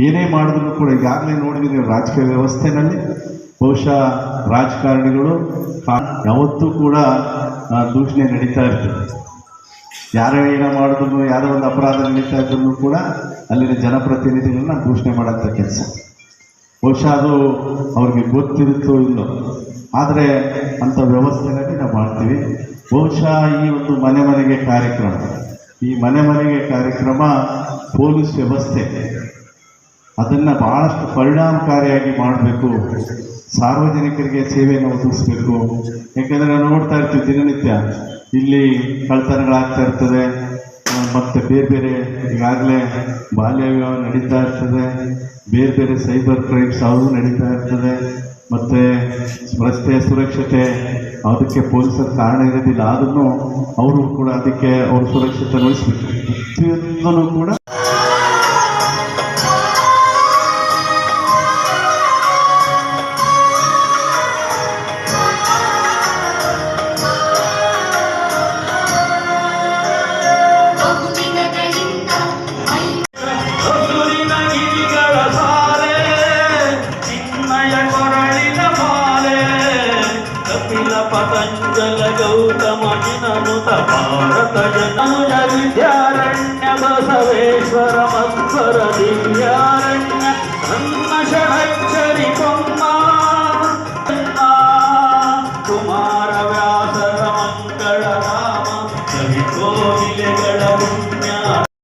ಏನೇ ಮಾಡಿದ್ರು ಕೂಡ ಈಗಾಗಲೇ ನೋಡಿದ್ರೆ ರಾಜಕೀಯ ವ್ಯವಸ್ಥೆನಲ್ಲಿ ಬಹುಶಃ ರಾಜಕಾರಣಿಗಳು ಯಾವತ್ತೂ ಕೂಡ ದೂಷಣೆ ನಡೀತಾ ಇರ್ತದೆ. ಯಾರೇ ಏನೋ ಮಾಡಿದ್ರು, ಯಾರೋ ಒಂದು ಅಪರಾಧ ನಡೀತಾ ಇದ್ರು ಕೂಡ ಅಲ್ಲಿನ ಜನಪ್ರತಿನಿಧಿಗಳನ್ನ ದೂಷಣೆ ಮಾಡೋಂಥ ಕೆಲಸ. ಬಹುಶಃ ಅದು ಅವ್ರಿಗೆ ಗೊತ್ತಿರುತ್ತೋ ಇಲ್ಲೋ, ಆದರೆ ಅಂಥ ವ್ಯವಸ್ಥೆನಲ್ಲಿ ನಾವು ಮಾಡ್ತೀವಿ. ಬಹುಶಃ ಈ ಒಂದು ಮನೆ ಮನೆಗೆ ಕಾರ್ಯಕ್ರಮ ಪೊಲೀಸ್ ವ್ಯವಸ್ಥೆ ಅದನ್ನು ಭಾಳಷ್ಟು ಪರಿಣಾಮಕಾರಿಯಾಗಿ ಮಾಡಬೇಕು. ಸಾರ್ವಜನಿಕರಿಗೆ ಸೇವೆಯನ್ನು ಒದಗಿಸ್ಬೇಕು. ಯಾಕೆಂದರೆ ನಾವು ನೋಡ್ತಾ ಇರ್ತೀವಿ ದಿನನಿತ್ಯ ಇಲ್ಲಿ ಕಳ್ಳತನಗಳಾಗ್ತಾ ಇರ್ತದೆ, ಮತ್ತು ಬೇರೆ ಬೇರೆ ಈಗಾಗಲೇ ಬಾಲ್ಯ ವಿವಾಹ ನಡೀತಾ ಇರ್ತದೆ, ಬೇರೆ ಬೇರೆ ಸೈಬರ್ ಕ್ರೈಮ್ಸ್ ಅವು ನಡೀತಾ ಇರ್ತದೆ, ಮತ್ತು ರಸ್ತೆ ಸುರಕ್ಷತೆ ಅದಕ್ಕೆ ಪೊಲೀಸರ ಕಾರಣ ಇರೋದಿಲ್ಲ, ಆದ್ರೂ ಅವರು ಕೂಡ ಅದಕ್ಕೆ ಅವರು ಸುರಕ್ಷತೆ ವಹಿಸ್ಬೇಕು. ಪ್ರತಿಯೊಂದೂ ಕೂಡ ಪತಂಜಲ ಗೌತಮ ಜಿನನುತ ಭಾರತ ಜನನುಜ ವಿದ್ಯಾರಣ್ಯ ಬಸವೇಶ್ವರ ಮಧ್ವರ ದಿವ್ಯಾರಣ್ಯ